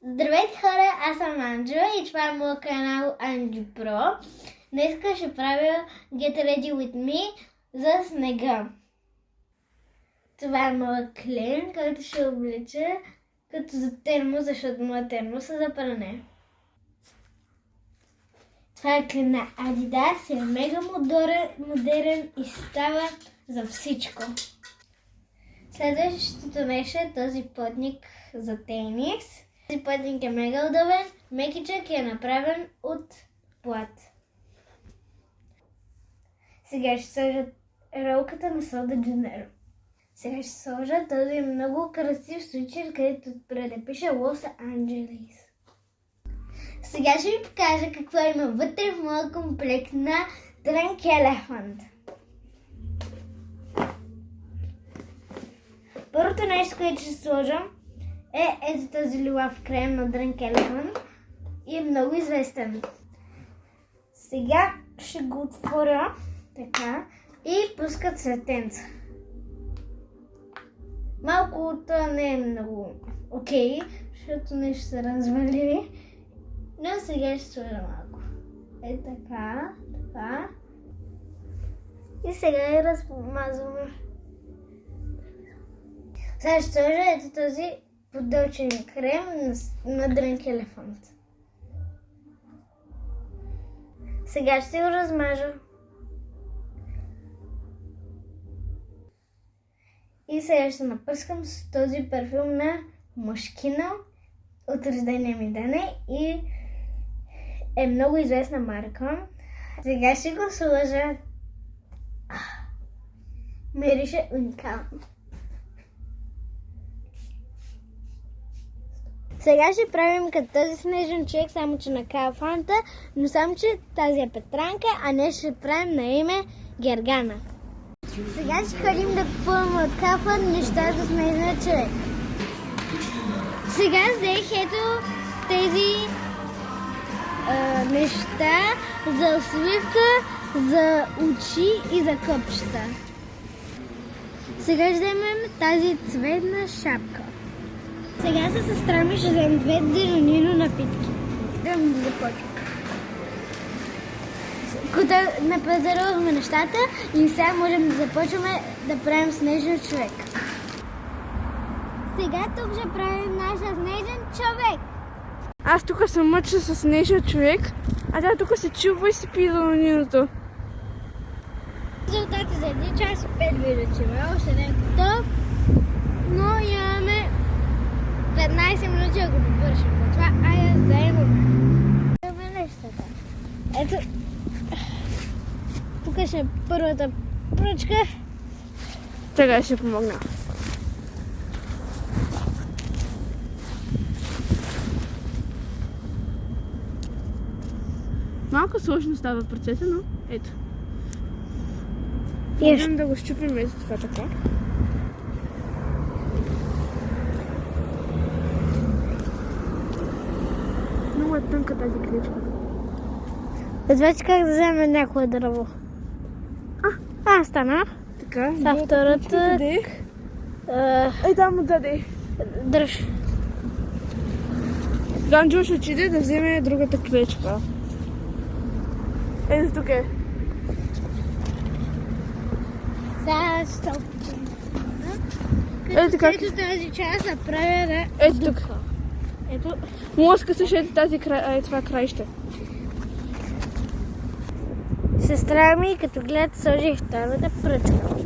Здравейте хора, аз съм Анджела и това е моят канал Анджи Про. Днес ще правя Get Ready With Me за снега. Това е моят клен, който ще облеча като за термос, защото моят термос е за пране. Това е клен на Adidas, е мега модерен и става за всичко. Следващото нещо е този потник за тенис. Този пътник е мега удобен, мекичък и е направен от плат. Сега ще сложа ролката на Сода Джанеро. Сега ще сложа този много красив случай, където отпред пише Лос Анджелес. Сега ще ви покажа какво има вътре в моя комплект на Drunk Elephant. Първото нещо, което ще сложа ето този лилав крем на Drunk Elephant и е много известен. Сега ще го отворя така и пуска цветенца. Малко това не е много окей, защото не ще се развали, но сега ще сложа малко. Е така, така. И сега я размазваме. Сега ще сложа ето този подълчен крем на Drunk Elephant. Сега ще го размажа. И сега ще напръскам с този парфюм на Мошкина от рождения ми ден и е много известна марка. Сега ще го сложа. Мирише уникално. Сега ще правим като този снежен човек, само че на кафанта, но само че тази е Петранка, а не ще правим на име Гергана. Сега ще ходим да купуваме от кафан неща за снежния човек. Сега взех ето тези неща за усмивка, за очи и за къпчета. сега ще вземем тази цветна шапка. Сега със сестра ми ще вземем 2 деронино напитки. Идем да започвам. Когато напазарувахме нещата и сега можем да започваме да правим снежен човек. Сега тук ще правим нашия снежен човек. Аз тук съм мъча с снежен човек, а тя тук се чува и си пие дерониното. Резултати за 1 час и 5 минути. Още не е готов, но имаме 15 минути да го довършим. Това айде заемаме. Имаме нещата. Ето, тук ще е първата пръчка. Чакай, ще помогна. Малко сложно става процеса, но ето. Можем да го щупим ето това така. Много е тънка тази клечка. Вече как да вземем някое дърво? Стана. Така, Са втората. Ей, там отдаде. Дръж. Ганджо ще отиде да вземе другата клечка. Ето тук е. Сега ще опитам. Ето така. Ето тази част направя да Ето тук. Ето. Мозъка също ето тази това краище. Сестра ми, като гледа, сложих втората пръчка.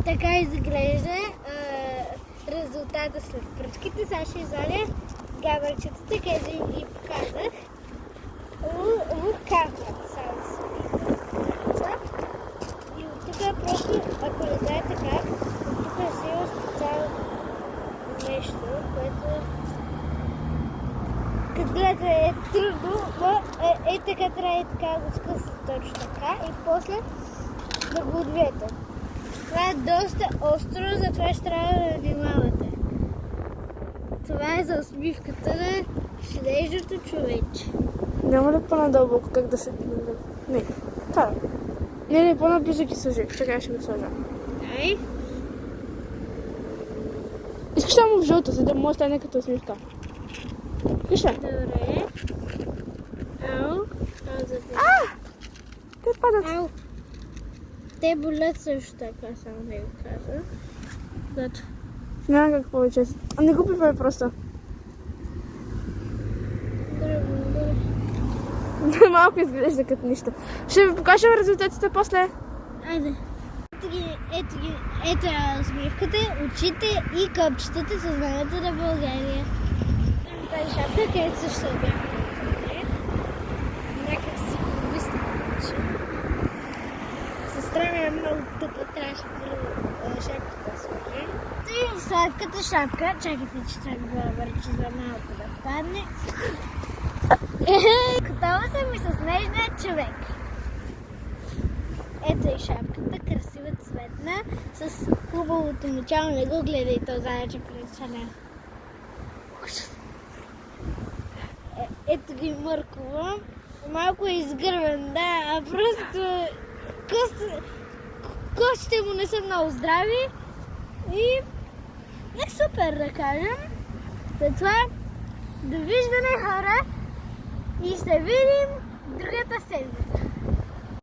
Така изглежда резултата след пръчките. Сега ще извадя габърчетата, където ги показах. Кафът и от тук просто, ако не знаете как, от тук е сила специално нещо, което като гледате е трудно, но така трябва така да го скъсате точно така и после да го отвиете. Това е доста остро, затова ще трябва да внимавате. Това е за усмивката на снежното човече. Няма ли по-надълбоко как да се... Не, това е. Не, по-наблизо ги сложи. Сега ще го сложа. Дай. Искаш само в жълто, за да може да стане като усмивка. Пише. Добре. Ау. Ау, за те. Те падат. Ау. Те болят също така, само да ви кажа. Зато. Няма как повече. А не го пипай просто. Добре, благодаря. Малко изглежда като нищо. Ще ви покажем резултатите после. Айде. Ето я усмивката, очите и копчетата със знамето на България. Тази шапка, където също бях някак си повисна. Сестра ми е много тъпа, трябваше първо шапката да сложи. И сладката шапка, чакайте, че това го върчи за малко да падне. Готова съм и с нежния човек. Ето и шапката, красива цветна, с хубавото начало. Не го гледай, то зайче причаля. Ето ги мъркова. Малко е изгървен, да, а просто костите му не са много здрави. И е супер, да кажем. След това, довиждане, хора, и се видим другата седмица.